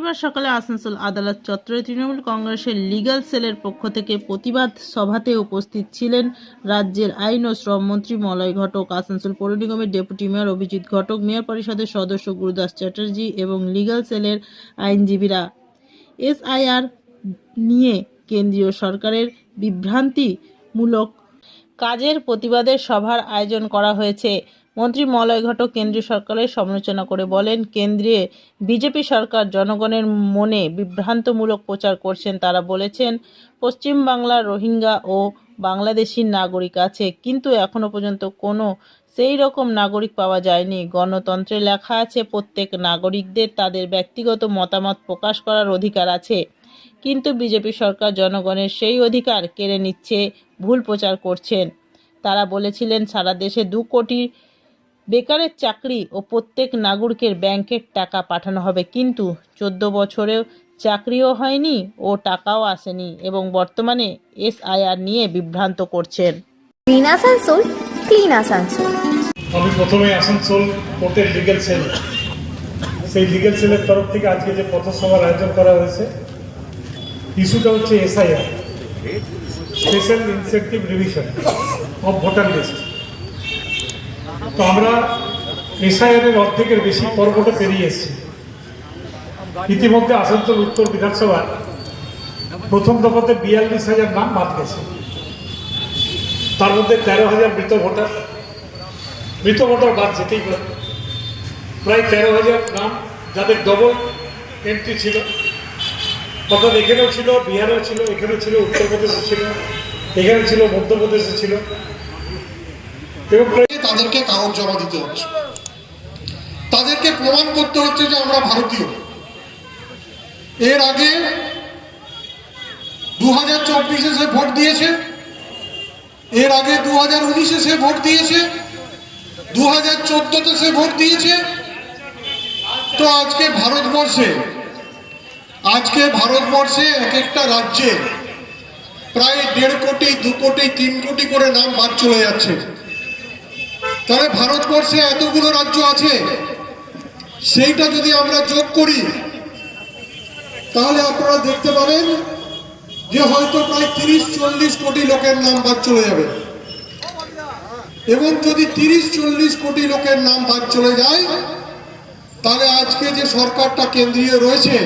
শুক্রবার সকালে আসানসোল আদালত চত্বরে তৃণমূল কংগ্রেসের লিগ্যাল সেলের পক্ষ থেকে প্রতিবাদ সভাতে উপস্থিত ছিলেন রাজ্যের আইন ও শ্রম মন্ত্রী মলয় ঘটক, আসানসোল পৌর নিগমের ডেপুটি মেয়র অভিজিৎ ঘটক, মেয়র পরিষদের সদস্য গুরুদাস চ্যাটার্জি এবং লিগ্যাল সেলের আইনজীবীরা। এসআইআর নিয়ে কেন্দ্রীয় সরকারের বিভ্রান্তিমূলক কাজের প্রতিবাদে সভার আয়োজন করা হয়েছে। মন্ত্রী মলয় ঘটক কেন্দ্রীয় সরকারের সমালোচনা করে বলেন, কেন্দ্রে বিজেপি সরকার জনগণের মনে বিভ্রান্তমূলক প্রচার করছেন। তারা বলেছেন, পশ্চিমবাংলার রোহিঙ্গা ও বাংলাদেশি নাগরিক আছে, কিন্তু এখনো পর্যন্ত কোনো সেই রকম নাগরিক পাওয়া যায়নি। গণতন্ত্রে লেখা আছে প্রত্যেক নাগরিকদের তাদের ব্যক্তিগত মতামত প্রকাশ করার অধিকার আছে, কিন্তু বিজেপি সরকার জনগণের সেই অধিকার কেড়ে নিচ্ছে, ভুল প্রচার করছেন। তারা বলেছিলেন, সারা দেশে 2 কোটি বেকারের চাকরি ও প্রত্যেক নাগরিকের ব্যাংকের টাকা পাঠানো হবে, কিন্তু 14 বছরেও চাকরিও হয়নি ও টাকাও আসেনি এবং বর্তমানে এসআইআর নিয়ে বিভ্রান্ত করছেন। Clean Asansol, clean Asansol. আমি প্রথমে আসানসোল কোর্টের লিগ্যাল সেল, সেই লিগ্যাল সেলের তরফ থেকে আজকে যে পথসভার আয়োজন করা হয়েছে, ইস্যুটা হচ্ছে SIR, special incentive revision of voter list. তো আমরা এসআইআরের অর্ধেকের বেশি পর্বটা পেরিয়ে এসেছি। ইতিমধ্যে আসানসোল উত্তর বিধানসভার প্রথম দফাতে 42,000 নাম বাদ গেছে, তার মধ্যে 13,000 মৃত ভোটার বাদ যেতেই পারে। প্রায় 13,000 নাম যাদের ডবল এন্ট্রি ছিল, অর্থাৎ এখানেও ছিল, বিহারেও ছিল, এখানে ছিল, উত্তরপ্রদেশে ছিল, এখানে ছিল, মধ্যপ্রদেশে ছিল, এবং তাদেরকে কাগজ জমা দিতে হচ্ছে, তাদেরকে প্রমাণ করতে হচ্ছে যে আমরা ভারতীয়। এর আগে 2024-এ সে ভোট দিয়েছে, এর আগে 2019-এ সে ভোট দিয়েছে, 2014-তে সে ভোট দিয়েছে। তো আজকে ভারতবর্ষে এক একটা রাজ্যে প্রায় 1.5 কোটি, 2 কোটি, 3 কোটি করে নাম বাদ চলে যাচ্ছে। তাহলে ভারতবর্ষে এতগুলো রাজ্য আছে, সেইটা যদি আমরা যোগ করি তাহলে আপনারা দেখতে পাবেন যে হয়তো প্রায় 30-40 কোটি লোকের নাম বাদ চলে যাবে। এবং যদি 30-40 কোটি লোকের নাম বাদ চলে যায়, তাহলে আজকে যে সরকারটা কেন্দ্রীয় রয়েছে